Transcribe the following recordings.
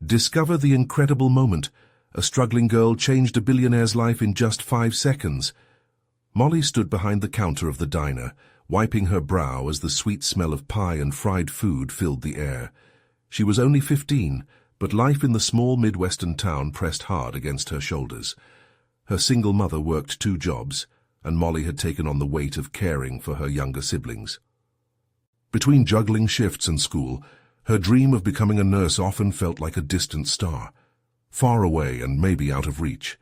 Discover the incredible moment. A struggling girl changed a billionaire's life in just 5 seconds. Molly stood behind the counter of the diner, wiping her brow as the sweet smell of pie and fried food filled the air. She was only 15, but life in the small Midwestern town pressed hard against her shoulders. Her single mother worked 2 jobs, and Molly had taken on the weight of caring for her younger siblings. Between juggling shifts and school, her dream of becoming a nurse often felt like a distant star, far away and maybe out of reach.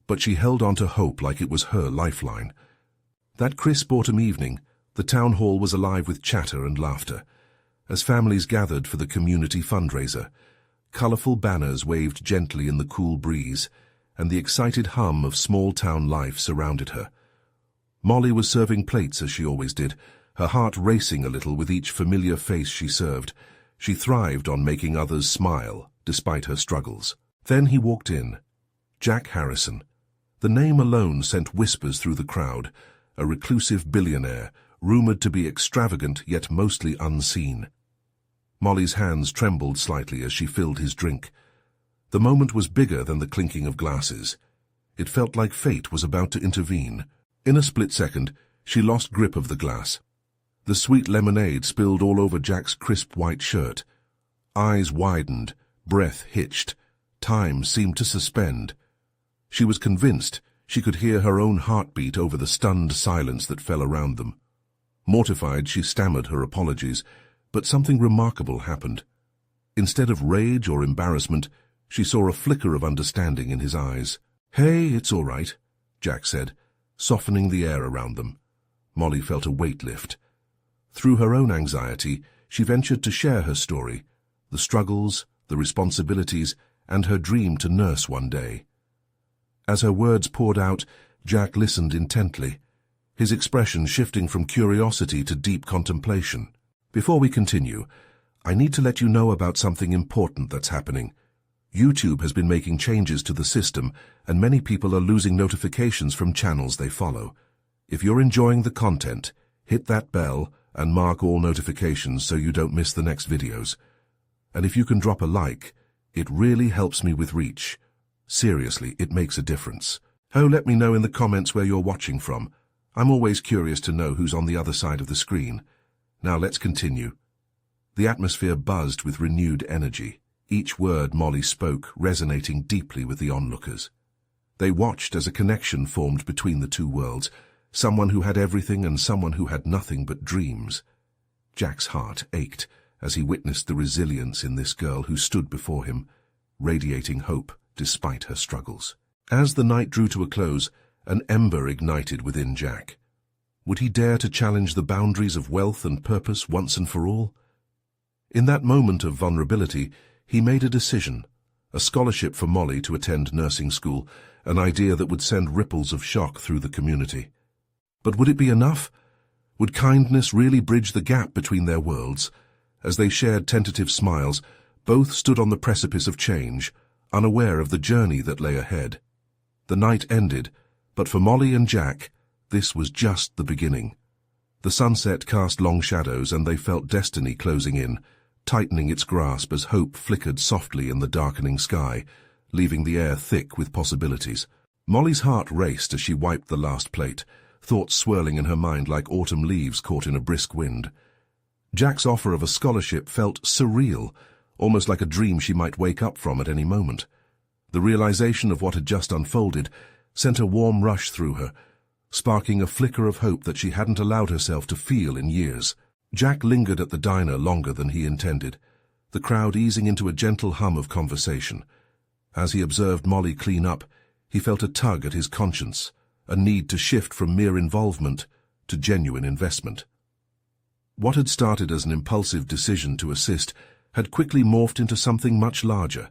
But she held on to hope like it was her lifeline. That crisp autumn evening, the town hall was alive with chatter and laughter. As families gathered for the community fundraiser, colorful banners waved gently in the cool breeze, and the excited hum of small-town life surrounded her. Molly was serving plates as she always did, her heart racing a little with each familiar face she served. She thrived on making others smile, despite her struggles. Then he walked in. Jack Harrison. The name alone sent whispers through the crowd, a reclusive billionaire, rumored to be extravagant yet mostly unseen. Molly's hands trembled slightly as she filled his drink. The moment was bigger than the clinking of glasses. It felt like fate was about to intervene. In a split second, she lost grip of the glass. The sweet lemonade spilled all over Jack's crisp white shirt. Eyes widened, breath hitched. Time seemed to suspend. She was convinced she could hear her own heartbeat over the stunned silence that fell around them. Mortified, she stammered her apologies, but something remarkable happened. Instead of rage or embarrassment, she saw a flicker of understanding in his eyes. "Hey, it's all right," Jack said, softening the air around them. Molly felt a weight lift. Through her own anxiety, she ventured to share her story, the struggles, the responsibilities, and her dream to nurse one day. As her words poured out, Jack listened intently, his expression shifting from curiosity to deep contemplation. "Before we continue, I need to let you know about something important that's happening. YouTube has been making changes to the system, and many people are losing notifications from channels they follow. If you're enjoying the content, hit that bell and mark all notifications so you don't miss the next videos. And if you can drop a like, it really helps me with reach. Seriously, it makes a difference. Oh, let me know in the comments where you're watching from. I'm always curious to know who's on the other side of the screen. Now let's continue." The atmosphere buzzed with renewed energy, each word Molly spoke resonating deeply with the onlookers. They watched as a connection formed between the 2 worlds, someone who had everything and someone who had nothing but dreams. Jack's heart ached as he witnessed the resilience in this girl who stood before him, radiating hope despite her struggles. As the night drew to a close, an ember ignited within Jack. Would he dare to challenge the boundaries of wealth and purpose once and for all? In that moment of vulnerability, he made a decision, a scholarship for Molly to attend nursing school, an idea that would send ripples of shock through the community. But would it be enough? Would kindness really bridge the gap between their worlds? As they shared tentative smiles, both stood on the precipice of change, unaware of the journey that lay ahead. The night ended, but for Molly and Jack, this was just the beginning. The sunset cast long shadows, and they felt destiny closing in, tightening its grasp as hope flickered softly in the darkening sky, leaving the air thick with possibilities. Molly's heart raced as she wiped the last plate, thoughts swirling in her mind like autumn leaves caught in a brisk wind. Jack's offer of a scholarship felt surreal, almost like a dream she might wake up from at any moment. The realization of what had just unfolded sent a warm rush through her, sparking a flicker of hope that she hadn't allowed herself to feel in years. Jack lingered at the diner longer than he intended, the crowd easing into a gentle hum of conversation. As he observed Molly clean up, he felt a tug at his conscience, a need to shift from mere involvement to genuine investment. What had started as an impulsive decision to assist had quickly morphed into something much larger,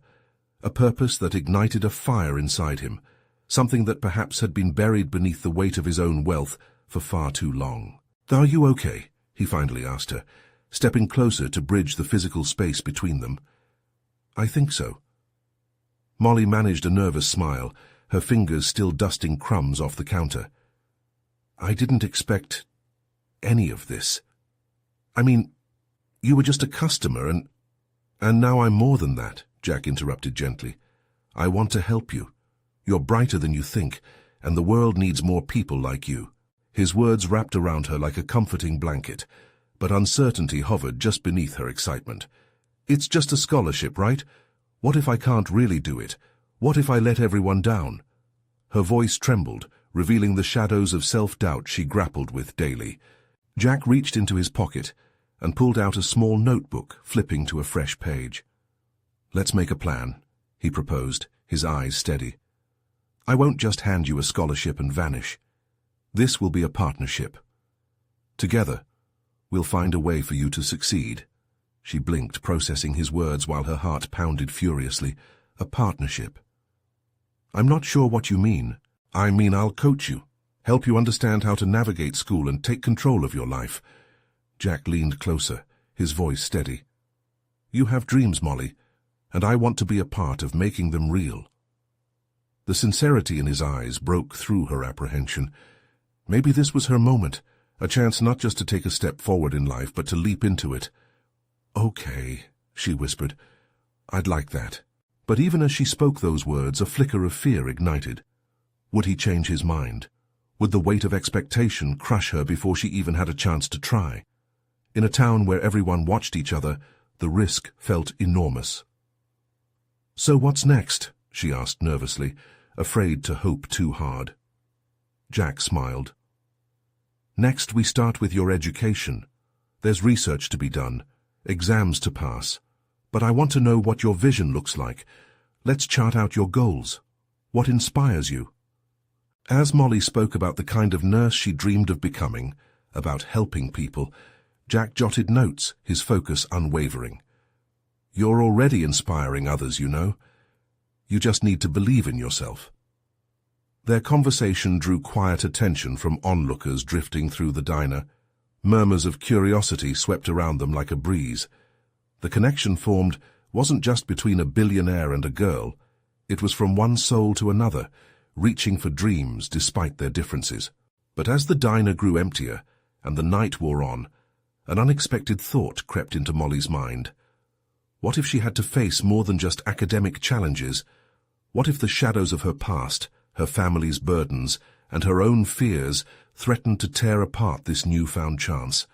a purpose that ignited a fire inside him, something that perhaps had been buried beneath the weight of his own wealth for far too long. "Are you okay?" he finally asked her, stepping closer to bridge the physical space between them. "I think so." Molly managed a nervous smile, her fingers still dusting crumbs off the counter. "I didn't expect any of this. I mean, you were just a customer, and now I'm more than that," Jack interrupted gently. "I want to help you. You're brighter than you think, and the world needs more people like you." His words wrapped around her like a comforting blanket, but uncertainty hovered just beneath her excitement. "It's just a scholarship, right? What if I can't really do it? What if I let everyone down?" Her voice trembled, revealing the shadows of self-doubt she grappled with daily. Jack reached into his pocket and pulled out a small notebook, flipping to a fresh page. "Let's make a plan," he proposed, his eyes steady. "I won't just hand you a scholarship and vanish. This will be a partnership. Together, we'll find a way for you to succeed." She blinked, processing his words while her heart pounded furiously. "A partnership? I'm not sure what you mean." "I mean I'll coach you, help you understand how to navigate school and take control of your life." Jack leaned closer, his voice steady. "You have dreams, Molly, and I want to be a part of making them real." The sincerity in his eyes broke through her apprehension. Maybe this was her moment, a chance not just to take a step forward in life, but to leap into it. "Okay," she whispered. "I'd like that." But even as she spoke those words, a flicker of fear ignited. Would he change his mind? Would the weight of expectation crush her before she even had a chance to try? In a town where everyone watched each other, the risk felt enormous. "So what's next?" she asked nervously, afraid to hope too hard. Jack smiled. "Next, we start with your education. There's research to be done, exams to pass. But I want to know what your vision looks like. Let's chart out your goals. What inspires you?" As Molly spoke about the kind of nurse she dreamed of becoming, about helping people, Jack jotted notes, his focus unwavering. "You're already inspiring others, you know. You just need to believe in yourself." Their conversation drew quiet attention from onlookers drifting through the diner. Murmurs of curiosity swept around them like a breeze. The connection formed wasn't just between a billionaire and a girl. It was from one soul to another, reaching for dreams despite their differences. But as the diner grew emptier and the night wore on, an unexpected thought crept into Molly's mind. What if she had to face more than just academic challenges? What if the shadows of her past, her family's burdens, and her own fears threatened to tear apart this newfound chance?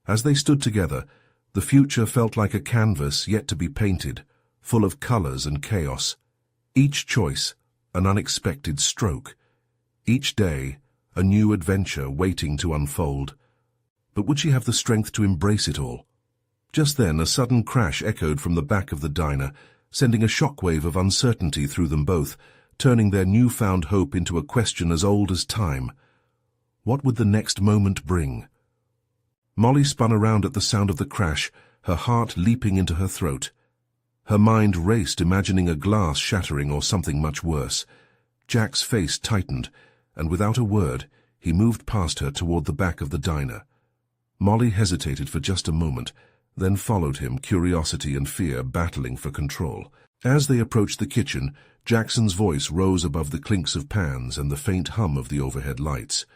As they stood together, the future felt like a canvas yet to be painted, full of colors and chaos. Each choice, an unexpected stroke. Each day, a new adventure waiting to unfold. But would she have the strength to embrace it all? Just then, a sudden crash echoed from the back of the diner, sending a shockwave of uncertainty through them both, turning their newfound hope into a question as old as time. What would the next moment bring? Molly spun around at the sound of the crash, her heart leaping into her throat. Her mind raced, imagining a glass shattering or something much worse. Jack's face tightened, and without a word, he moved past her toward the back of the diner. Molly hesitated for just a moment, then followed him, curiosity and fear battling for control. As they approached the kitchen, Jackson's voice rose above the clinks of pans and the faint hum of the overhead lights.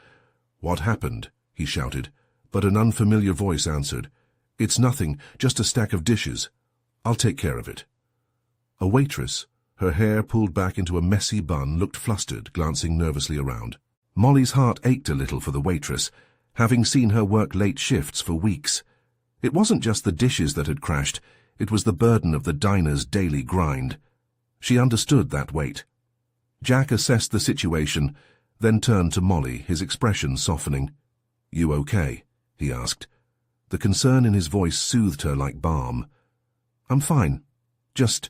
"What happened?" he shouted, but an unfamiliar voice answered. "It's nothing, just a stack of dishes. I'll take care of it." A waitress, her hair pulled back into a messy bun, looked flustered, glancing nervously around. Molly's heart ached a little for the waitress, having seen her work late shifts for weeks. It wasn't just the dishes that had crashed, it was the burden of the diner's daily grind. She understood that weight. Jack assessed the situation, then turned to Molly, his expression softening. "You okay?" he asked. The concern in his voice soothed her like balm. "I'm fine. Just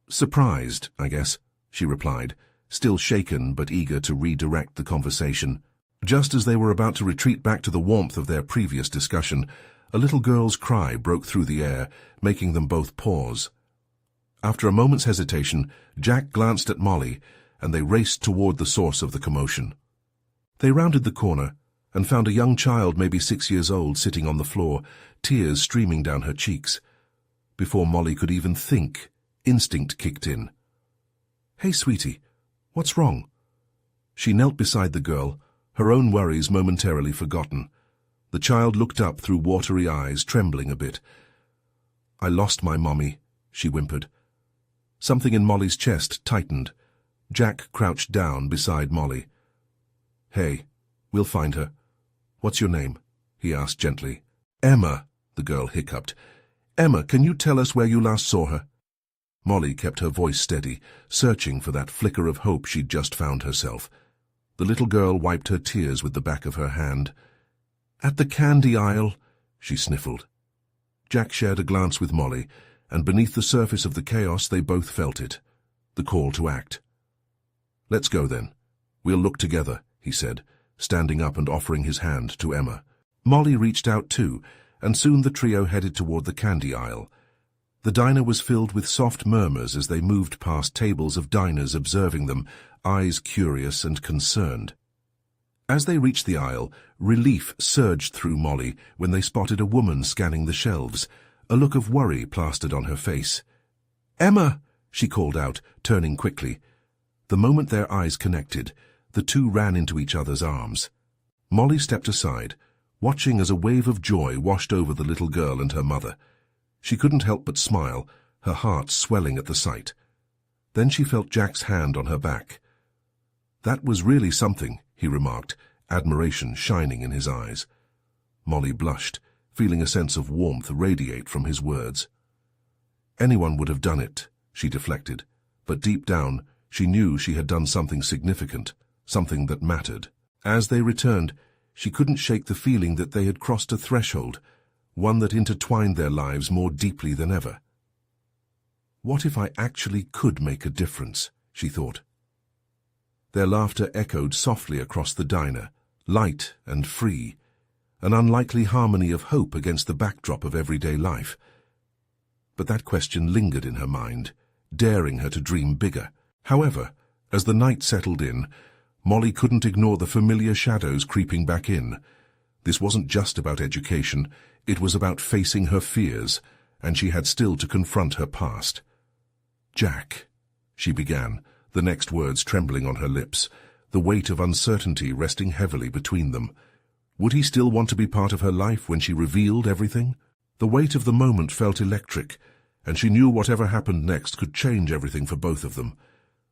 surprised, I guess," she replied, still shaken but eager to redirect the conversation. Just as they were about to retreat back to the warmth of their previous discussion, a little girl's cry broke through the air, making them both pause. After a moment's hesitation, Jack glanced at Molly, and they raced toward the source of the commotion. They rounded the corner and found a young child, maybe 6 years old, sitting on the floor, tears streaming down her cheeks. Before Molly could even think, instinct kicked in. "Hey, sweetie, what's wrong?" She knelt beside the girl, her own worries momentarily forgotten. The child looked up through watery eyes, trembling a bit. "I lost my mommy," she whimpered. Something in Molly's chest tightened. Jack crouched down beside Molly. "Hey, we'll find her. What's your name?" he asked gently. "Emma," the girl hiccuped. "Emma, can you tell us where you last saw her?" Molly kept her voice steady, searching for that flicker of hope she'd just found herself. The little girl wiped her tears with the back of her hand. "At the candy aisle," she sniffled. Jack shared a glance with Molly, and beneath the surface of the chaos they both felt it, the call to act. "Let's go then. We'll look together," he said, standing up and offering his hand to Emma. Molly reached out too, and soon the trio headed toward the candy aisle. The diner was filled with soft murmurs as they moved past tables of diners observing them, eyes curious and concerned. As they reached the aisle, relief surged through Molly when they spotted a woman scanning the shelves, a look of worry plastered on her face. "Emma!" she called out, turning quickly. The moment their eyes connected, the two ran into each other's arms. Molly stepped aside, watching as a wave of joy washed over the little girl and her mother. She couldn't help but smile, her heart swelling at the sight. Then she felt Jack's hand on her back. "That was really something," he remarked, admiration shining in his eyes. Molly blushed, feeling a sense of warmth radiate from his words. Anyone would have done it, she deflected, but deep down she knew she had done something significant, something that mattered. As they returned, she couldn't shake the feeling that they had crossed a threshold, one that intertwined their lives more deeply than ever. What if I actually could make a difference, she thought. Their laughter echoed softly across the diner, light and free, an unlikely harmony of hope against the backdrop of everyday life. But that question lingered in her mind, daring her to dream bigger. However, as the night settled in, Molly couldn't ignore the familiar shadows creeping back in. This wasn't just about education, it was about facing her fears, and she had still to confront her past. "Jack," she began, the next words trembling on her lips, the weight of uncertainty resting heavily between them. Would he still want to be part of her life when she revealed everything? The weight of the moment felt electric, and she knew whatever happened next could change everything for both of them.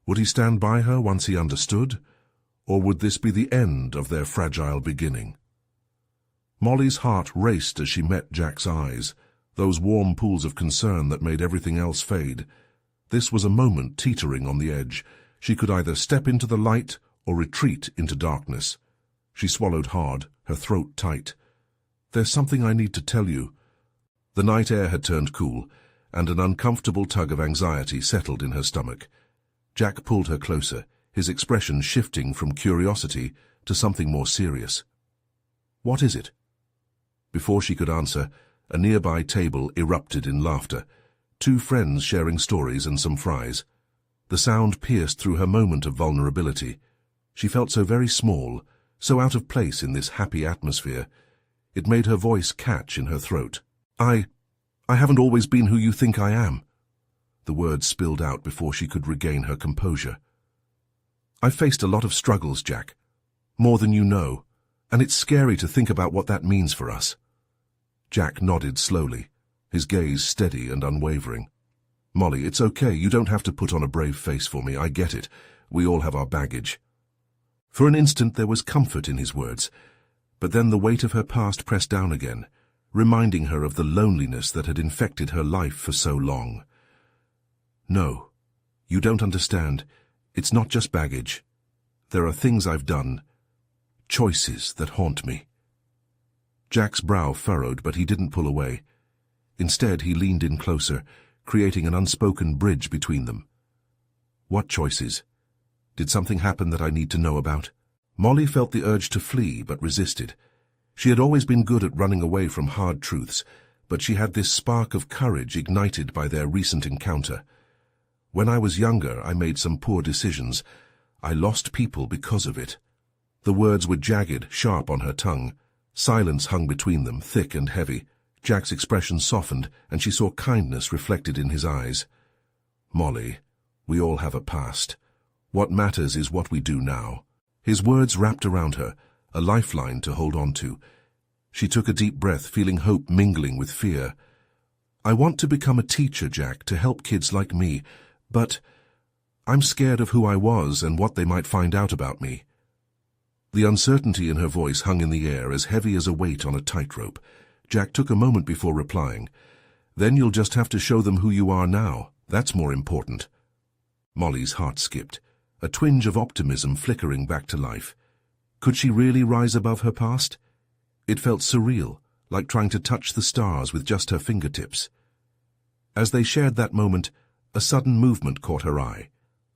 Would he stand by her once he understood? Or would this be the end of their fragile beginning? Molly's heart raced as she met Jack's eyes, those warm pools of concern that made everything else fade. This was a moment teetering on the edge. She could either step into the light or retreat into darkness. She swallowed hard, her throat tight. "There's something I need to tell you." The night air had turned cool, and an uncomfortable tug of anxiety settled in her stomach. Jack pulled her closer, his expression shifting from curiosity to something more serious. "What is it?" Before she could answer, a nearby table erupted in laughter, two friends sharing stories and some fries. The sound pierced through her moment of vulnerability. She felt so very small, so out of place in this happy atmosphere. It made her voice catch in her throat. I haven't always been who you think I am." The words spilled out before she could regain her composure. "I've faced a lot of struggles, Jack. More than you know, and it's scary to think about what that means for us." Jack nodded slowly, his gaze steady and unwavering. "Molly, it's okay. You don't have to put on a brave face for me. I get it. We all have our baggage." For an instant there was comfort in his words, but then the weight of her past pressed down again, reminding her of the loneliness that had infected her life for so long. "No, you don't understand. It's not just baggage. There are things I've done, choices that haunt me." Jack's brow furrowed, but he didn't pull away. Instead, he leaned in closer, creating an unspoken bridge between them. "What choices? Did something happen that I need to know about?" Molly felt the urge to flee, but resisted. She had always been good at running away from hard truths, but she had this spark of courage ignited by their recent encounter. "When I was younger, I made some poor decisions. I lost people because of it." The words were jagged, sharp on her tongue. Silence hung between them, thick and heavy. Jack's expression softened, and she saw kindness reflected in his eyes. "Molly, we all have a past. What matters is what we do now." His words wrapped around her, a lifeline to hold on to. She took a deep breath, feeling hope mingling with fear. "I want to become a teacher, Jack, to help kids like me, But I'm scared of who I was and what they might find out about me. The uncertainty in her voice hung in the air, as heavy as a weight on a tightrope. Jack took a moment before replying. Then you'll just have to show them who you are now. That's more important. Molly's heart skipped, a twinge of optimism flickering back to life. Could she really rise above her past? It felt surreal, like trying to touch the stars with just her fingertips. As they shared that moment, a sudden movement caught her eye.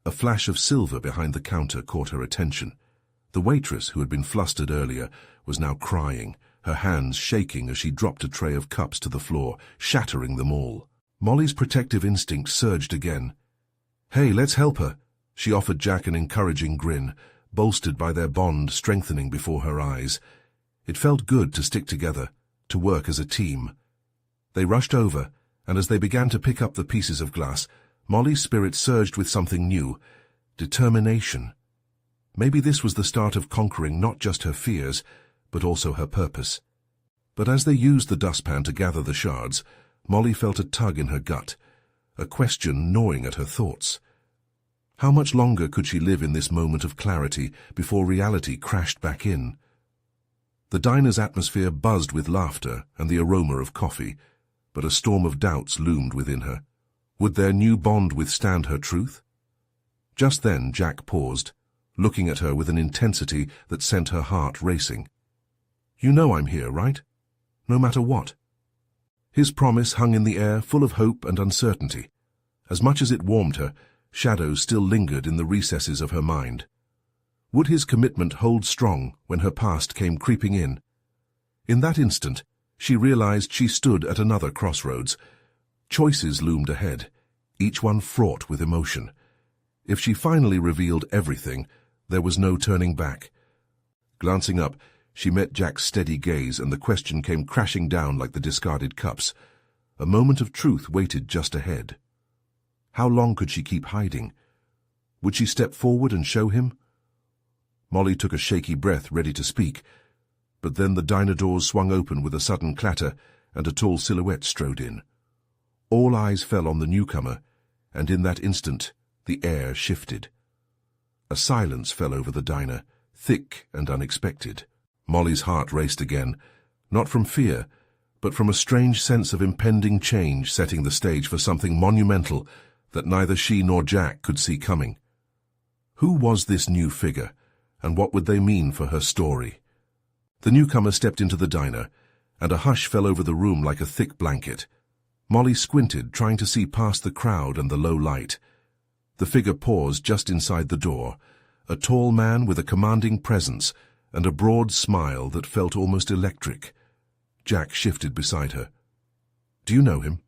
A flash of silver behind the counter caught her attention. The waitress, who had been flustered earlier, was now crying, her hands shaking as she dropped a tray of cups to the floor, shattering them all. Molly's protective instinct surged again. "Hey, let's help her," she offered Jack an encouraging grin, bolstered by their bond strengthening before her eyes. It felt good to stick together, to work as a team. They rushed over, and as they began to pick up the pieces of glass, Molly's spirit surged with something new: determination. Maybe this was the start of conquering not just her fears, but also her purpose. But as they used the dustpan to gather the shards, Molly felt a tug in her gut, a question gnawing at her thoughts. How much longer could she live in this moment of clarity before reality crashed back in? The diner's atmosphere buzzed with laughter and the aroma of coffee, but a storm of doubts loomed within her. Would their new bond withstand her truth? Just then Jack paused, looking at her with an intensity that sent her heart racing. "You know I'm here, right? No matter what." His promise hung in the air, full of hope and uncertainty. As much as it warmed her, shadows still lingered in the recesses of her mind. Would his commitment hold strong when her past came creeping in? In that instant, she realized she stood at another crossroads. Choices loomed ahead, each one fraught with emotion. If she finally revealed everything, there was no turning back. Glancing up, she met Jack's steady gaze, and the question came crashing down like the discarded cups. A moment of truth waited just ahead. How long could she keep hiding? Would she step forward and show him? Molly took a shaky breath, ready to speak, but then the diner doors swung open with a sudden clatter, and a tall silhouette strode in. All eyes fell on the newcomer, and in that instant the air shifted. A silence fell over the diner, thick and unexpected. Molly's heart raced again, not from fear, but from a strange sense of impending change setting the stage for something monumental that neither she nor Jack could see coming. Who was this new figure, and what would they mean for her story? The newcomer stepped into the diner, and a hush fell over the room like a thick blanket. Molly squinted, trying to see past the crowd and the low light. The figure paused just inside the door, a tall man with a commanding presence and a broad smile that felt almost electric. Jack shifted beside her. "Do you know him?"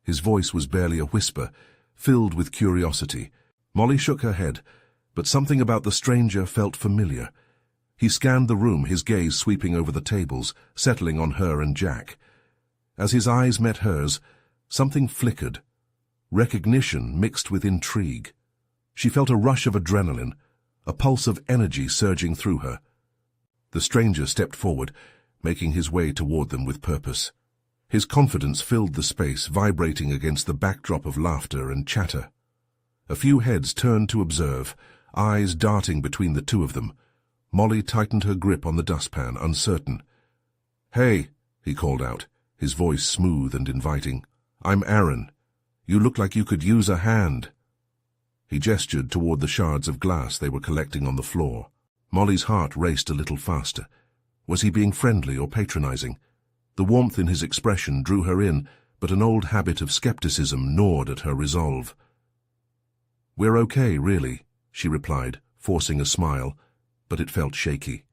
His voice was barely a whisper, filled with curiosity. Molly shook her head, but something about the stranger felt familiar. He scanned the room, his gaze sweeping over the tables, settling on her and Jack. As his eyes met hers, something flickered. Recognition mixed with intrigue. She felt a rush of adrenaline, a pulse of energy surging through her. The stranger stepped forward, making his way toward them with purpose. His confidence filled the space, vibrating against the backdrop of laughter and chatter. A few heads turned to observe, eyes darting between the two of them. Molly tightened her grip on the dustpan, uncertain. "Hey," he called out, his voice smooth and inviting. "I'm Aaron. You look like you could use a hand." He gestured toward the shards of glass they were collecting on the floor. Molly's heart raced a little faster. Was he being friendly or patronizing? The warmth in his expression drew her in, but an old habit of skepticism gnawed at her resolve. "We're okay, really," she replied, forcing a smile, but it felt shaky.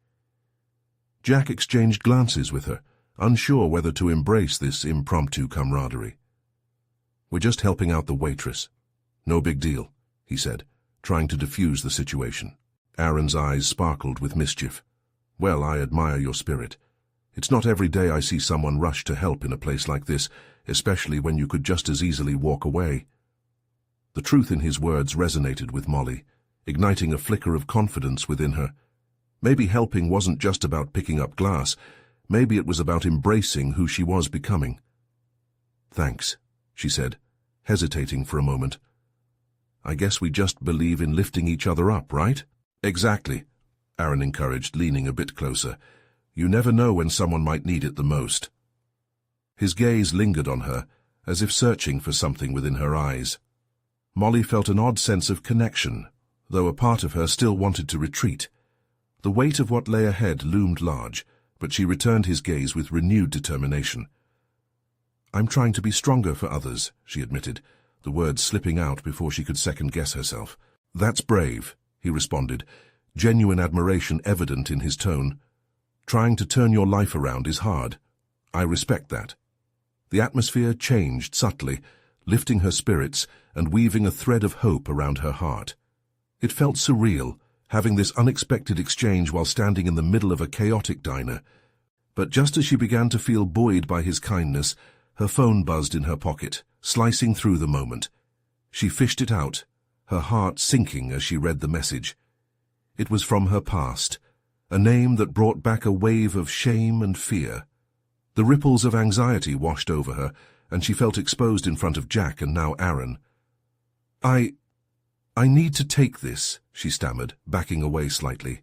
Jack exchanged glances with her, unsure whether to embrace this impromptu camaraderie. "We're just helping out the waitress. No big deal," he said, trying to diffuse the situation. Aaron's eyes sparkled with mischief. "Well, I admire your spirit. It's not every day I see someone rush to help in a place like this, especially when you could just as easily walk away." The truth in his words resonated with Molly, igniting a flicker of confidence within her. Maybe helping wasn't just about picking up glass. Maybe it was about embracing who she was becoming. "Thanks," she said, hesitating for a moment. I guess we just believe in lifting each other up, right? Exactly, Aaron encouraged, leaning a bit closer. You never know when someone might need it the most. His gaze lingered on her, as if searching for something within her eyes. Molly felt an odd sense of connection, though a part of her still wanted to retreat. The weight of what lay ahead loomed large, but she returned his gaze with renewed determination. I'm trying to be stronger for others, she admitted, the words slipping out before she could second-guess herself. That's brave, he responded, genuine admiration evident in his tone. Trying to turn your life around is hard. I respect that. The atmosphere changed subtly, lifting her spirits and weaving a thread of hope around her heart. It felt surreal, having this unexpected exchange while standing in the middle of a chaotic diner. But just as she began to feel buoyed by his kindness, her phone buzzed in her pocket, slicing through the moment. She fished it out, her heart sinking as she read the message. It was from her past, a name that brought back a wave of shame and fear. The ripples of anxiety washed over her, and she felt exposed in front of Jack and now Aaron. I need to take this, she stammered, backing away slightly.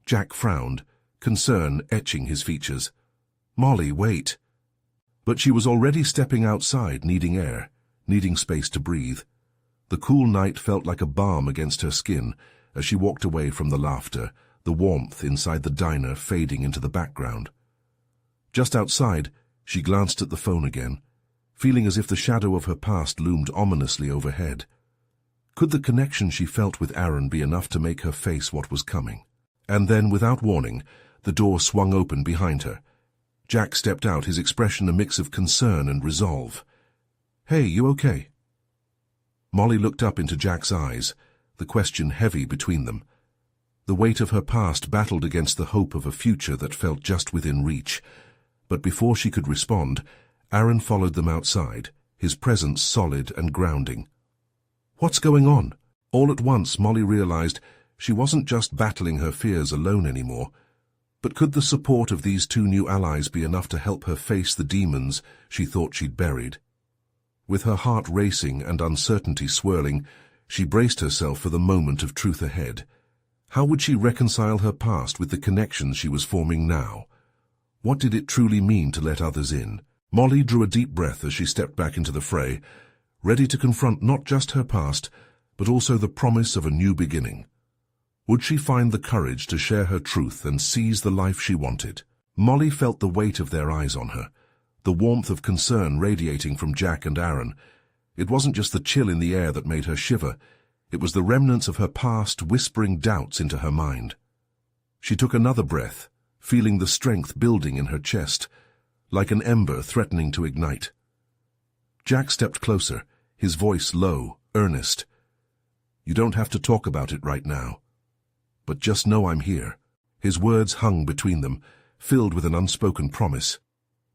Jack frowned, concern etching his features. Molly, wait. But she was already stepping outside, needing air, needing space to breathe. The cool night felt like a balm against her skin as she walked away from the laughter, the warmth inside the diner fading into the background. Just outside, she glanced at the phone again, feeling as if the shadow of her past loomed ominously overhead. Could the connection she felt with Aaron be enough to make her face what was coming? And then, without warning, the door swung open behind her. Jack stepped out, his expression a mix of concern and resolve. Hey, you okay? Molly looked up into Jack's eyes, the question heavy between them. The weight of her past battled against the hope of a future that felt just within reach. But before she could respond, Aaron followed them outside, his presence solid and grounding. What's going on? All at once, Molly realized she wasn't just battling her fears alone anymore. But could the support of these two new allies be enough to help her face the demons she thought she'd buried? With her heart racing and uncertainty swirling, she braced herself for the moment of truth ahead. How would she reconcile her past with the connections she was forming now? What did it truly mean to let others in? Molly drew a deep breath as she stepped back into the fray, ready to confront not just her past, but also the promise of a new beginning. Would she find the courage to share her truth and seize the life she wanted? Molly felt the weight of their eyes on her, the warmth of concern radiating from Jack and Aaron. It wasn't just the chill in the air that made her shiver, it was the remnants of her past whispering doubts into her mind. She took another breath, feeling the strength building in her chest, like an ember threatening to ignite. Jack stepped closer, his voice low, earnest. You don't have to talk about it right now. But just know I'm here. His words hung between them, filled with an unspoken promise.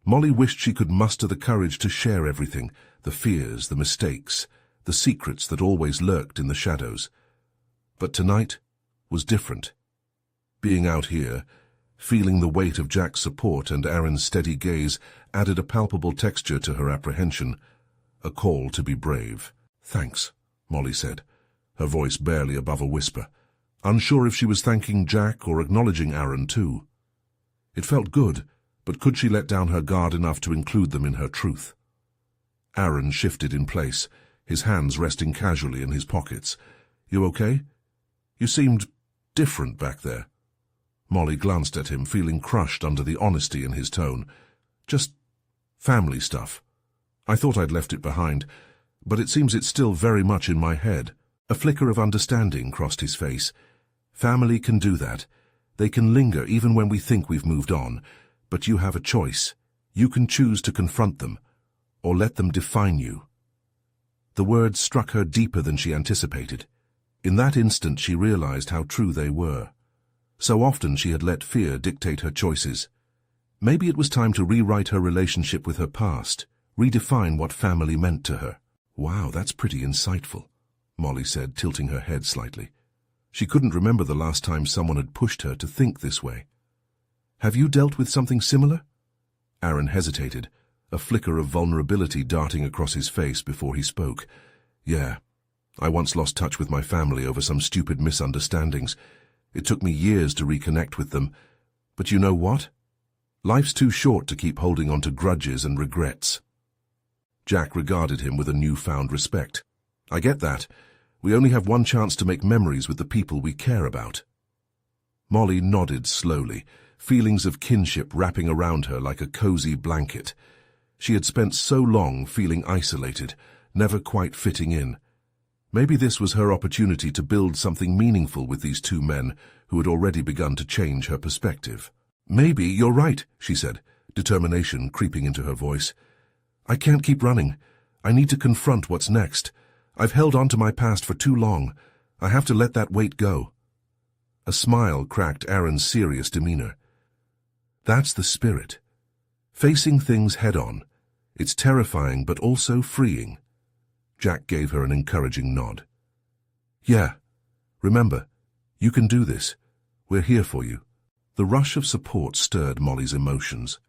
Molly wished she could muster the courage to share everything, the fears, the mistakes, the secrets that always lurked in the shadows. But tonight was different. Being out here, feeling the weight of Jack's support and Aaron's steady gaze added a palpable texture to her apprehension, a call to be brave. Thanks, Molly said, her voice barely above a whisper, unsure if she was thanking Jack or acknowledging Aaron too. It felt good, but could she let down her guard enough to include them in her truth? Aaron shifted in place, his hands resting casually in his pockets. You okay? You seemed different back there. Molly glanced at him, feeling crushed under the honesty in his tone. Just family stuff. I thought I'd left it behind, but it seems it's still very much in my head. A flicker of understanding crossed his face. Family can do that. They can linger even when we think we've moved on, but you have a choice. You can choose to confront them, or let them define you. The words struck her deeper than she anticipated. In that instant she realized how true they were. So often she had let fear dictate her choices. Maybe it was time to rewrite her relationship with her past, redefine what family meant to her. Wow, that's pretty insightful, Molly said, tilting her head slightly. She couldn't remember the last time someone had pushed her to think this way. Have you dealt with something similar? Aaron hesitated, a flicker of vulnerability darting across his face before he spoke. Yeah, I once lost touch with my family over some stupid misunderstandings. It took me years to reconnect with them. But you know what? Life's too short to keep holding on to grudges and regrets. Jack regarded him with a newfound respect. I get that. We only have one chance to make memories with the people we care about. Molly nodded slowly, feelings of kinship wrapping around her like a cozy blanket. She had spent so long feeling isolated, never quite fitting in. Maybe this was her opportunity to build something meaningful with these two men who had already begun to change her perspective. Maybe you're right, she said, determination creeping into her voice. I can't keep running. I need to confront what's next. I've held on to my past for too long. I have to let that weight go. A smile cracked Aaron's serious demeanor. That's the spirit. Facing things head-on. It's terrifying but also freeing. Jack gave her an encouraging nod. Yeah. Remember, you can do this. We're here for you. The rush of support stirred Molly's emotions.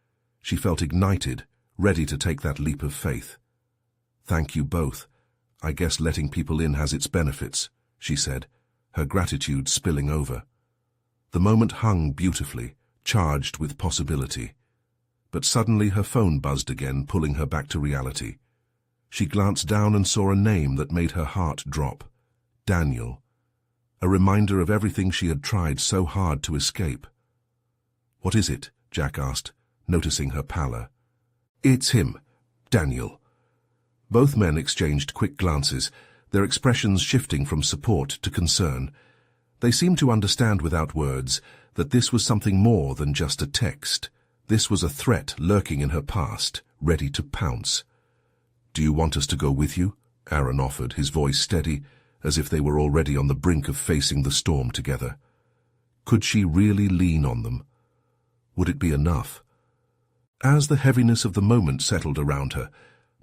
She felt ignited, ready to take that leap of faith. Thank you both. I guess letting people in has its benefits, she said, her gratitude spilling over. The moment hung beautifully, charged with possibility. But suddenly her phone buzzed again, pulling her back to reality. She glanced down and saw a name that made her heart drop. Daniel. A reminder of everything she had tried so hard to escape. What is it? Jack asked, noticing her pallor. It's him, Daniel. Both men exchanged quick glances, their expressions shifting from support to concern. They seemed to understand without words that this was something more than just a text. This was a threat lurking in her past, ready to pounce. Do you want us to go with you? Aaron offered, his voice steady, as if they were already on the brink of facing the storm together. Could she really lean on them? Would it be enough? As the heaviness of the moment settled around her,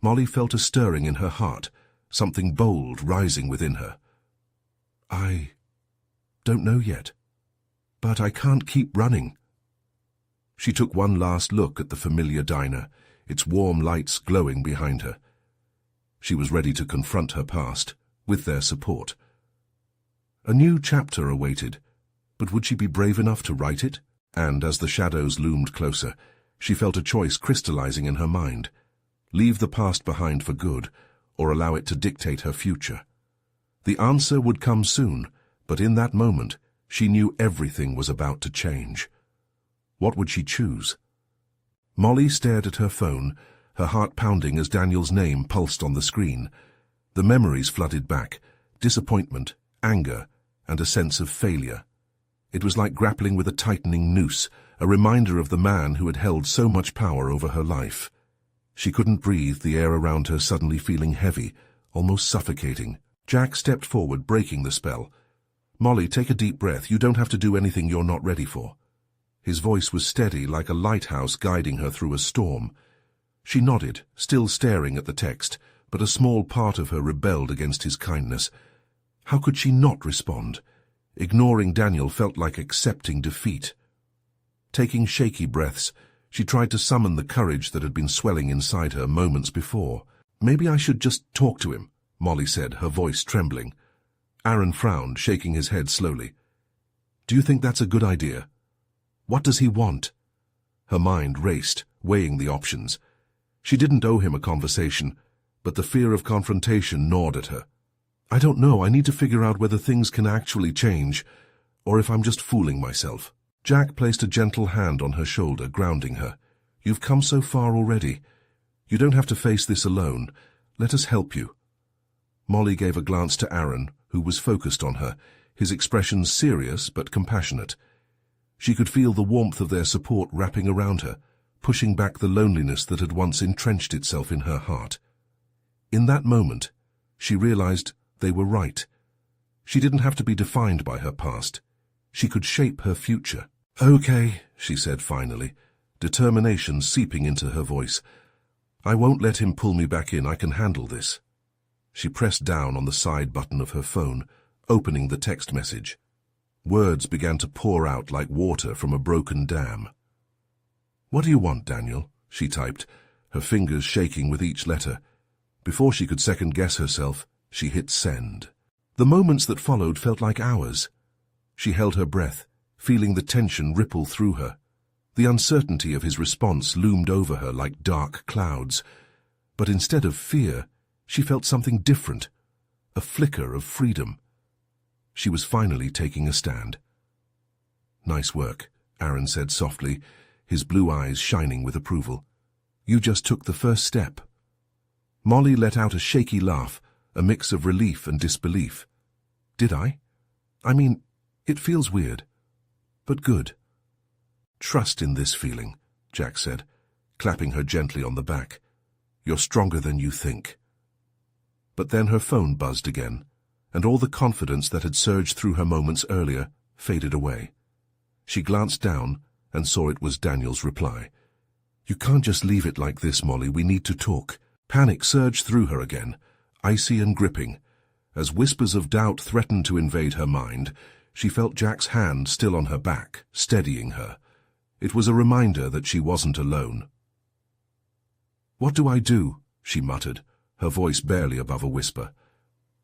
Molly felt a stirring in her heart, something bold rising within her. I don't know yet, but I can't keep running. She took one last look at the familiar diner, its warm lights glowing behind her. She was ready to confront her past, with their support. A new chapter awaited, but would she be brave enough to write it? And as the shadows loomed closer, she felt a choice crystallizing in her mind. Leave the past behind for good, or allow it to dictate her future. The answer would come soon, but in that moment, she knew everything was about to change. What would she choose? Molly stared at her phone, her heart pounding as Daniel's name pulsed on the screen. The memories flooded back, disappointment, anger, and a sense of failure. It was like grappling with a tightening noose, a reminder of the man who had held so much power over her life. She couldn't breathe, the air around her suddenly feeling heavy, almost suffocating. Jack stepped forward, breaking the spell. Molly, take a deep breath. You don't have to do anything you're not ready for. His voice was steady, like a lighthouse guiding her through a storm. She nodded, still staring at the text, but a small part of her rebelled against his kindness. How could she not respond? Ignoring Daniel felt like accepting defeat. Taking shaky breaths, she tried to summon the courage that had been swelling inside her moments before. Maybe I should just talk to him, Molly said, her voice trembling. Aaron frowned, shaking his head slowly. Do you think that's a good idea? What does he want? Her mind raced, weighing the options. She didn't owe him a conversation, but the fear of confrontation gnawed at her. I don't know, I need to figure out whether things can actually change, or if I'm just fooling myself. Jack placed a gentle hand on her shoulder, grounding her. You've come so far already. You don't have to face this alone. Let us help you. Molly gave a glance to Aaron, who was focused on her, his expression serious but compassionate. She could feel the warmth of their support wrapping around her, pushing back the loneliness that had once entrenched itself in her heart. In that moment, she realized they were right. She didn't have to be defined by her past. She could shape her future. Okay, she said finally, determination seeping into her voice. I won't let him pull me back in. I can handle this. She pressed down on the side button of her phone, opening the text message. Words began to pour out like water from a broken dam. What do you want, Daniel? She typed, her fingers shaking with each letter. Before she could second-guess herself, she hit send. The moments that followed felt like hours. She held her breath, feeling the tension ripple through her. The uncertainty of his response loomed over her like dark clouds. But instead of fear, she felt something different, a flicker of freedom. She was finally taking a stand. "Nice work," Aaron said softly, his blue eyes shining with approval. "You just took the first step." Molly let out a shaky laugh, a mix of relief and disbelief. "Did I? I mean, it feels weird, but good." "Trust in this feeling," Jack said, clapping her gently on the back. "You're stronger than you think." But then her phone buzzed again, and all the confidence that had surged through her moments earlier faded away. She glanced down and saw it was Daniel's reply. "You can't just leave it like this, Molly. We need to talk." Panic surged through her again, icy and gripping. As whispers of doubt threatened to invade her mind, she felt Jack's hand still on her back, steadying her. It was a reminder that she wasn't alone. "What do I do?" she muttered, her voice barely above a whisper.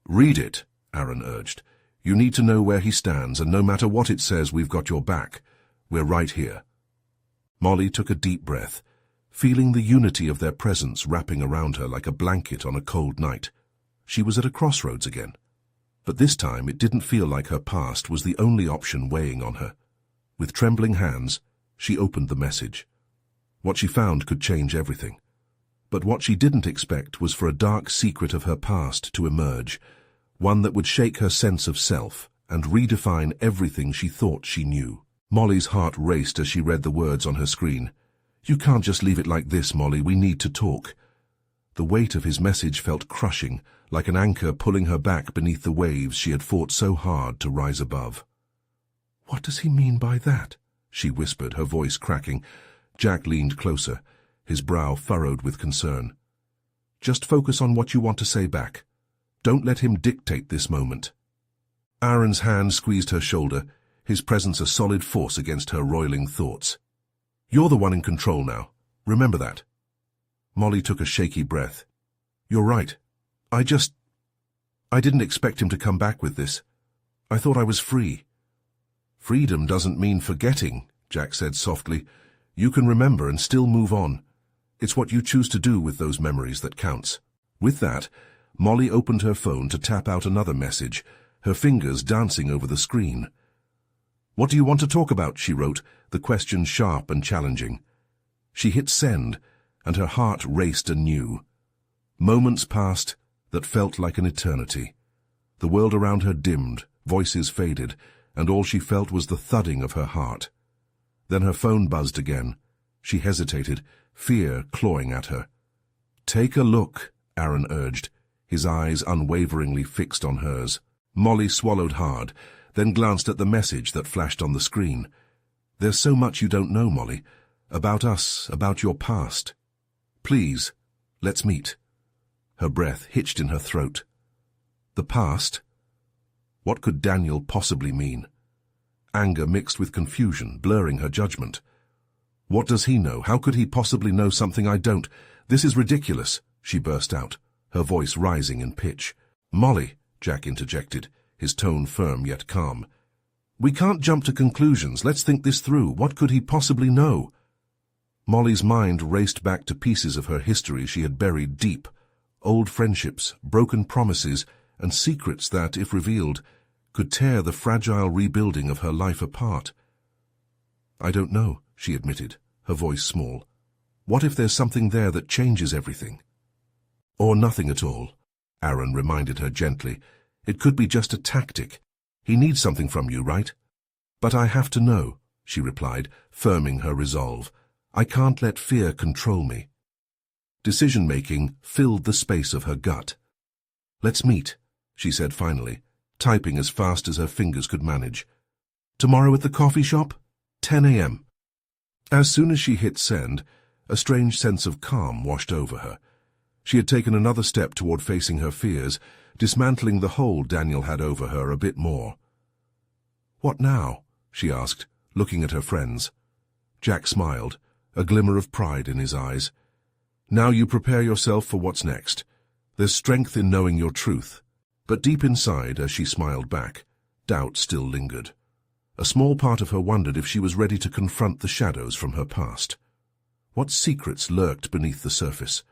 "Read it," Aaron urged. "You need to know where he stands, and no matter what it says, we've got your back. We're right here." Molly took a deep breath, feeling the unity of their presence wrapping around her like a blanket on a cold night. She was at a crossroads again. But this time it didn't feel like her past was the only option weighing on her. With trembling hands, she opened the message. What she found could change everything. But what she didn't expect was for a dark secret of her past to emerge, one that would shake her sense of self and redefine everything she thought she knew. Molly's heart raced as she read the words on her screen. "You can't just leave it like this, Molly. We need to talk." The weight of his message felt crushing, like an anchor pulling her back beneath the waves she had fought so hard to rise above. "What does he mean by that?" she whispered, her voice cracking. Jack leaned closer, his brow furrowed with concern. "Just focus on what you want to say back. Don't let him dictate this moment." Aaron's hand squeezed her shoulder, his presence a solid force against her roiling thoughts. "You're the one in control now. Remember that." Molly took a shaky breath. "You're right. I didn't expect him to come back with this. I thought I was free." "Freedom doesn't mean forgetting," Jack said softly. "You can remember and still move on. It's what you choose to do with those memories that counts." With that, Molly opened her phone to tap out another message, her fingers dancing over the screen. "What do you want to talk about?" she wrote, the question sharp and challenging. She hit send, and her heart raced anew. Moments passed that felt like an eternity. The world around her dimmed, voices faded, and all she felt was the thudding of her heart. Then her phone buzzed again. She hesitated, fear clawing at her. "Take a look," Aaron urged, his eyes unwaveringly fixed on hers. Molly swallowed hard, then glanced at the message that flashed on the screen. "There's so much you don't know, Molly. About us, about your past. Please, let's meet." Her breath hitched in her throat. The past? What could Daniel possibly mean? Anger mixed with confusion, blurring her judgment. "What does he know? How could he possibly know something I don't? This is ridiculous," she burst out, her voice rising in pitch. "Molly," Jack interjected, his tone firm yet calm. "We can't jump to conclusions. Let's think this through. What could he possibly know?" Molly's mind raced back to pieces of her history she had buried deep. Old friendships, broken promises, and secrets that, if revealed, could tear the fragile rebuilding of her life apart. "I don't know," she admitted, her voice small. "What if there's something there that changes everything?" "Or nothing at all," Aaron reminded her gently. "It could be just a tactic. He needs something from you, right?" "But I have to know," she replied, firming her resolve. "I can't let fear control me." Decision-making filled the space of her gut. "Let's meet," she said finally, typing as fast as her fingers could manage. "Tomorrow at the coffee shop? 10 a.m. As soon as she hit send, a strange sense of calm washed over her. She had taken another step toward facing her fears, dismantling the hold Daniel had over her a bit more. "What now?" she asked, looking at her friends. Jack smiled, a glimmer of pride in his eyes. "Now you prepare yourself for what's next. There's strength in knowing your truth." But deep inside, as she smiled back, doubt still lingered. A small part of her wondered if she was ready to confront the shadows from her past. What secrets lurked beneath the surface?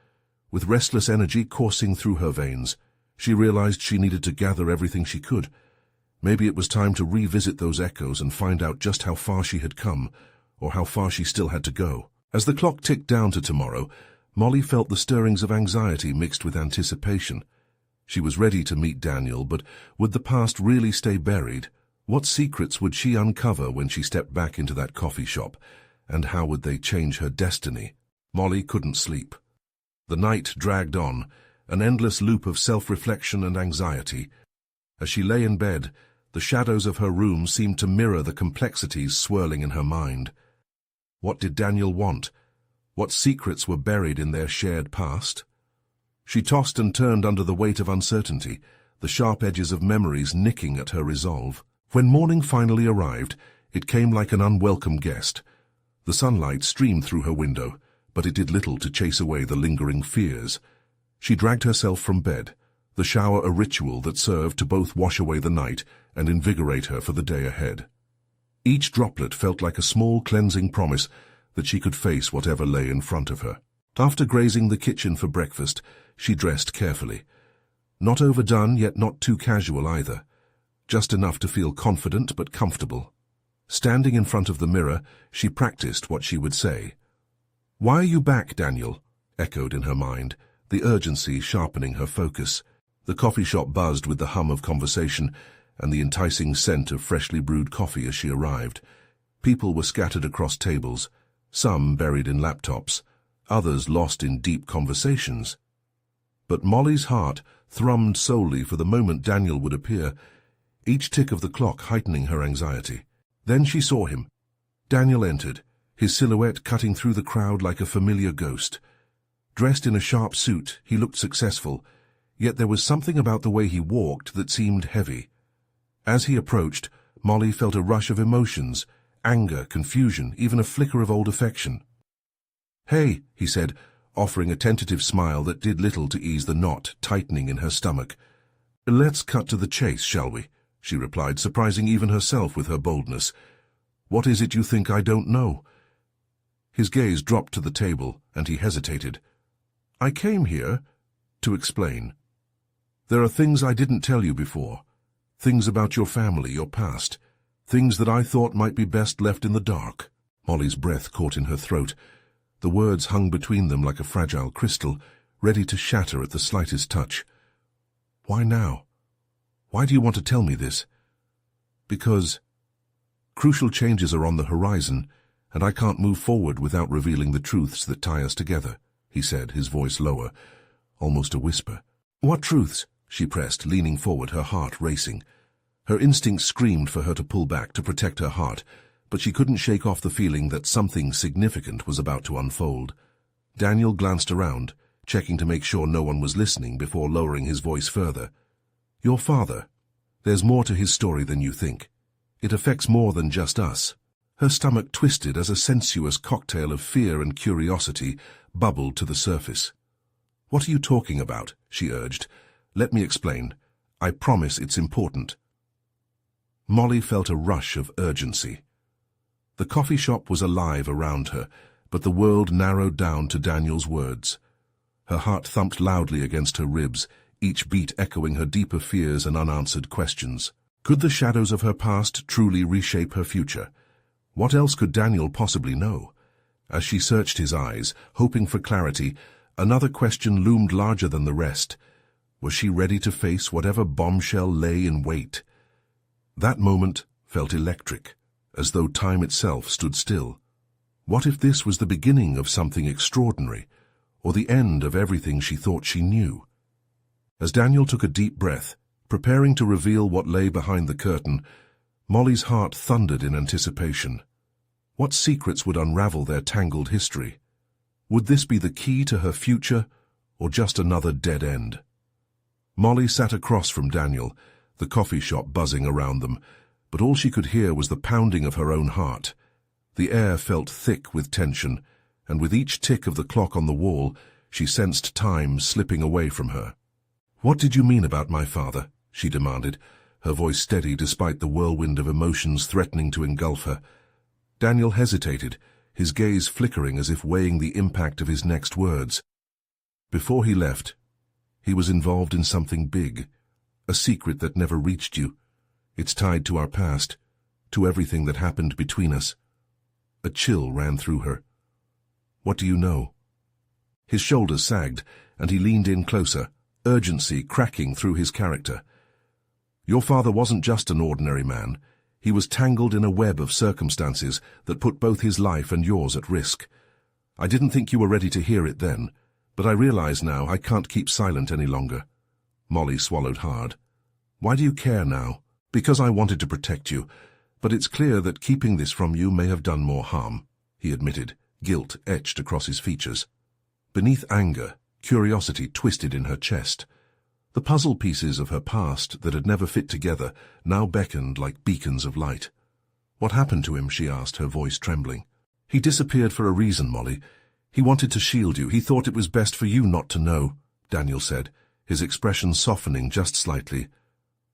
With restless energy coursing through her veins, she realized she needed to gather everything she could. Maybe it was time to revisit those echoes and find out just how far she had come, or how far she still had to go. As the clock ticked down to tomorrow, Molly felt the stirrings of anxiety mixed with anticipation. She was ready to meet Daniel, but would the past really stay buried? What secrets would she uncover when she stepped back into that coffee shop, and how would they change her destiny? Molly couldn't sleep. The night dragged on, an endless loop of self-reflection and anxiety. As she lay in bed, the shadows of her room seemed to mirror the complexities swirling in her mind. What did Daniel want? What secrets were buried in their shared past? She tossed and turned under the weight of uncertainty, the sharp edges of memories nicking at her resolve. When morning finally arrived, it came like an unwelcome guest. The sunlight streamed through her window, but it did little to chase away the lingering fears. She dragged herself from bed, the shower a ritual that served to both wash away the night and invigorate her for the day ahead. Each droplet felt like a small cleansing promise that she could face whatever lay in front of her. After grazing the kitchen for breakfast, she dressed carefully. Not overdone, yet not too casual either. Just enough to feel confident but comfortable. Standing in front of the mirror, she practiced what she would say. "Why are you back, Daniel?" echoed in her mind, the urgency sharpening her focus. The coffee shop buzzed with the hum of conversation and the enticing scent of freshly brewed coffee as she arrived. People were scattered across tables, some buried in laptops, others lost in deep conversations. But Molly's heart thrummed solely for the moment Daniel would appear, each tick of the clock heightening her anxiety. Then she saw him. Daniel entered, his silhouette cutting through the crowd like a familiar ghost. Dressed in a sharp suit, he looked successful, yet there was something about the way he walked that seemed heavy. As he approached, Molly felt a rush of emotions, anger, confusion, even a flicker of old affection. "Hey," he said, offering a tentative smile that did little to ease the knot tightening in her stomach. "Let's cut to the chase, shall we?" she replied, surprising even herself with her boldness. "What is it you think I don't know?" His gaze dropped to the table, and he hesitated. "I came here to explain. There are things I didn't tell you before, things about your family, your past, things that I thought might be best left in the dark." Molly's breath caught in her throat. The words hung between them like a fragile crystal, ready to shatter at the slightest touch. "Why now? Why do you want to tell me this?" "Because crucial changes are on the horizon, and I can't move forward without revealing the truths that tie us together," he said, his voice lower, almost a whisper. "What truths?" she pressed, leaning forward, her heart racing. Her instinct screamed for her to pull back, to protect her heart, but she couldn't shake off the feeling that something significant was about to unfold. Daniel glanced around, checking to make sure no one was listening before lowering his voice further. "Your father. There's more to his story than you think. It affects more than just us." Her stomach twisted as a sensuous cocktail of fear and curiosity bubbled to the surface. "What are you talking about?" she urged. "Let me explain. I promise it's important." Molly felt a rush of urgency. The coffee shop was alive around her, but the world narrowed down to Daniel's words. Her heart thumped loudly against her ribs, each beat echoing her deeper fears and unanswered questions. Could the shadows of her past truly reshape her future? What else could Daniel possibly know? As she searched his eyes, hoping for clarity, another question loomed larger than the rest. Was she ready to face whatever bombshell lay in wait? That moment felt electric, as though time itself stood still. What if this was the beginning of something extraordinary, or the end of everything she thought she knew? As Daniel took a deep breath, preparing to reveal what lay behind the curtain, Molly's heart thundered in anticipation. What secrets would unravel their tangled history? Would this be the key to her future, or just another dead end? Molly sat across from Daniel, the coffee shop buzzing around them, but all she could hear was the pounding of her own heart. The air felt thick with tension, and with each tick of the clock on the wall, she sensed time slipping away from her. "What did you mean about my father?" she demanded, her voice steady despite the whirlwind of emotions threatening to engulf her. Daniel hesitated, his gaze flickering as if weighing the impact of his next words. Before he left, he was involved in something big, a secret that never reached you. It's tied to our past, to everything that happened between us. A chill ran through her. What do you know? His shoulders sagged, and he leaned in closer, urgency cracking through his character. Your father wasn't just an ordinary man. He was tangled in a web of circumstances that put both his life and yours at risk. I didn't think you were ready to hear it then, but I realize now I can't keep silent any longer. Molly swallowed hard. Why do you care now? Because I wanted to protect you, but it's clear that keeping this from you may have done more harm, he admitted, guilt etched across his features. Beneath anger, curiosity twisted in her chest. The puzzle pieces of her past that had never fit together now beckoned like beacons of light. What happened to him, she asked, her voice trembling. He disappeared for a reason, Molly. He wanted to shield you. He thought it was best for you not to know, Daniel said, his expression softening just slightly.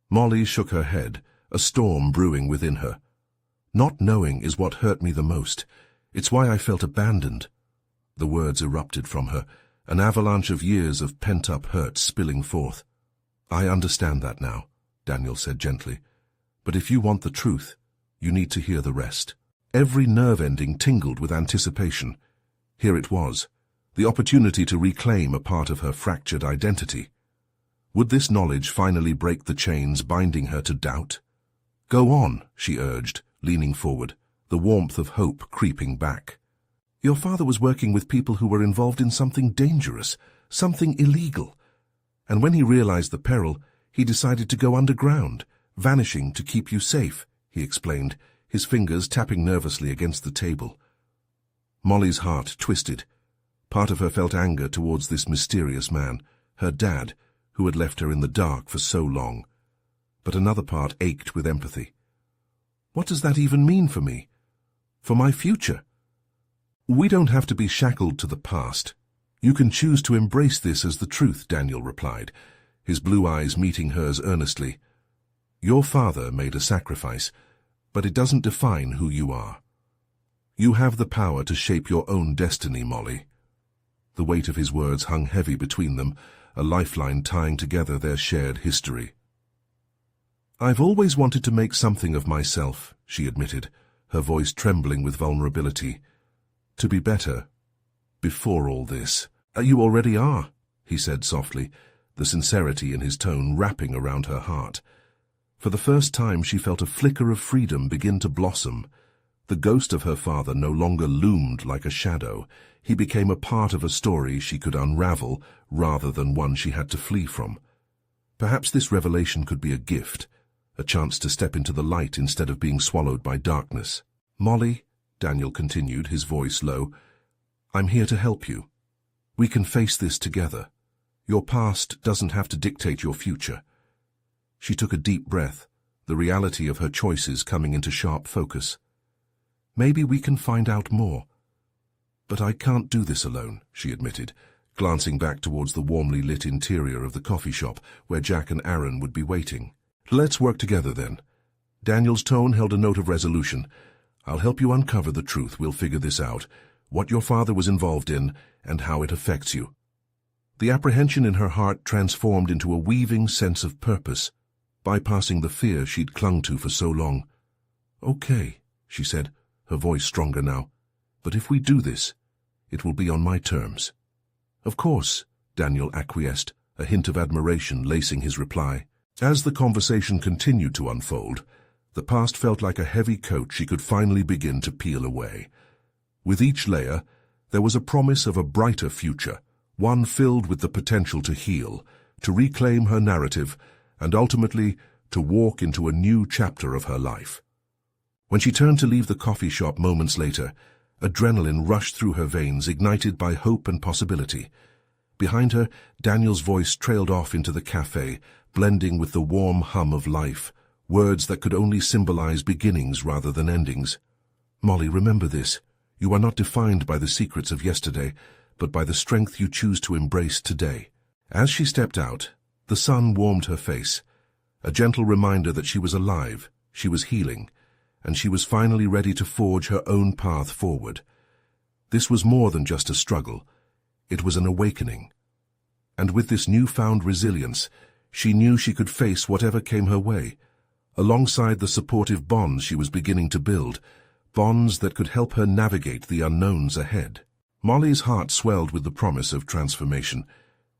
Molly shook her head, a storm brewing within her. Not knowing is what hurt me the most. It's why I felt abandoned. The words erupted from her, an avalanche of years of pent-up hurt spilling forth. I understand that now, Daniel said gently. But if you want the truth, you need to hear the rest. Every nerve ending tingled with anticipation. Here it was, the opportunity to reclaim a part of her fractured identity. Would this knowledge finally break the chains binding her to doubt? Go on, she urged, leaning forward, the warmth of hope creeping back. Your father was working with people who were involved in something dangerous, something illegal. And when he realized the peril, he decided to go underground, vanishing to keep you safe, he explained, his fingers tapping nervously against the table. Molly's heart twisted. Part of her felt anger towards this mysterious man, her dad, who had left her in the dark for so long. But another part ached with empathy. What does that even mean for me? For my future? We don't have to be shackled to the past. You can choose to embrace this as the truth, Daniel replied, his blue eyes meeting hers earnestly. Your father made a sacrifice, but it doesn't define who you are. You have the power to shape your own destiny, Molly. The weight of his words hung heavy between them, a lifeline tying together their shared history. I've always wanted to make something of myself, she admitted, her voice trembling with vulnerability. To be better, before all this. You already are, he said softly, the sincerity in his tone wrapping around her heart. For the first time she felt a flicker of freedom begin to blossom. The ghost of her father no longer loomed like a shadow. He became a part of a story she could unravel rather than one she had to flee from. Perhaps this revelation could be a gift, a chance to step into the light instead of being swallowed by darkness. Molly, Daniel continued, his voice low, I'm here to help you. We can face this together. Your past doesn't have to dictate your future. She took a deep breath, the reality of her choices coming into sharp focus. Maybe we can find out more. But I can't do this alone, she admitted, glancing back towards the warmly lit interior of the coffee shop where Jack and Aaron would be waiting. Let's work together then. Daniel's tone held a note of resolution. I'll help you uncover the truth. We'll figure this out, what your father was involved in and how it affects you. The apprehension in her heart transformed into a weaving sense of purpose, bypassing the fear she'd clung to for so long. Okay, she said, her voice stronger now. But if we do this, it will be on my terms. Of course, Daniel acquiesced, a hint of admiration lacing his reply. As the conversation continued to unfold, the past felt like a heavy coat she could finally begin to peel away. With each layer, there was a promise of a brighter future, one filled with the potential to heal, to reclaim her narrative, and ultimately to walk into a new chapter of her life. When she turned to leave the coffee shop moments later, adrenaline rushed through her veins, ignited by hope and possibility. Behind her, Daniel's voice trailed off into the cafe, blending with the warm hum of life, words that could only symbolize beginnings rather than endings. Molly, remember this. You are not defined by the secrets of yesterday, but by the strength you choose to embrace today. As she stepped out, the sun warmed her face, a gentle reminder that she was alive, she was healing, and she was finally ready to forge her own path forward. This was more than just a struggle. It was an awakening. And with this newfound resilience, she knew she could face whatever came her way, alongside the supportive bonds she was beginning to build, bonds that could help her navigate the unknowns ahead. Molly's heart swelled with the promise of transformation.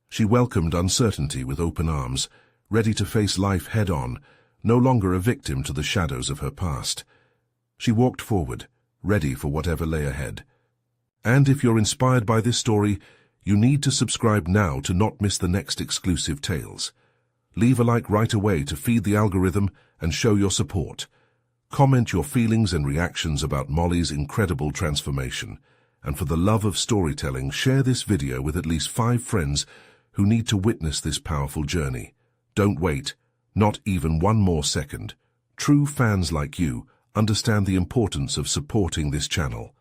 She welcomed uncertainty with open arms, ready to face life head-on, no longer a victim to the shadows of her past. She walked forward, ready for whatever lay ahead. And if you're inspired by this story, you need to subscribe now to not miss the next exclusive tales. Leave a like right away to feed the algorithm and show your support. Comment your feelings and reactions about Molly's incredible transformation. And for the love of storytelling, share this video with at least 5 friends who need to witness this powerful journey. Don't wait, not even one more second. True fans like you understand the importance of supporting this channel.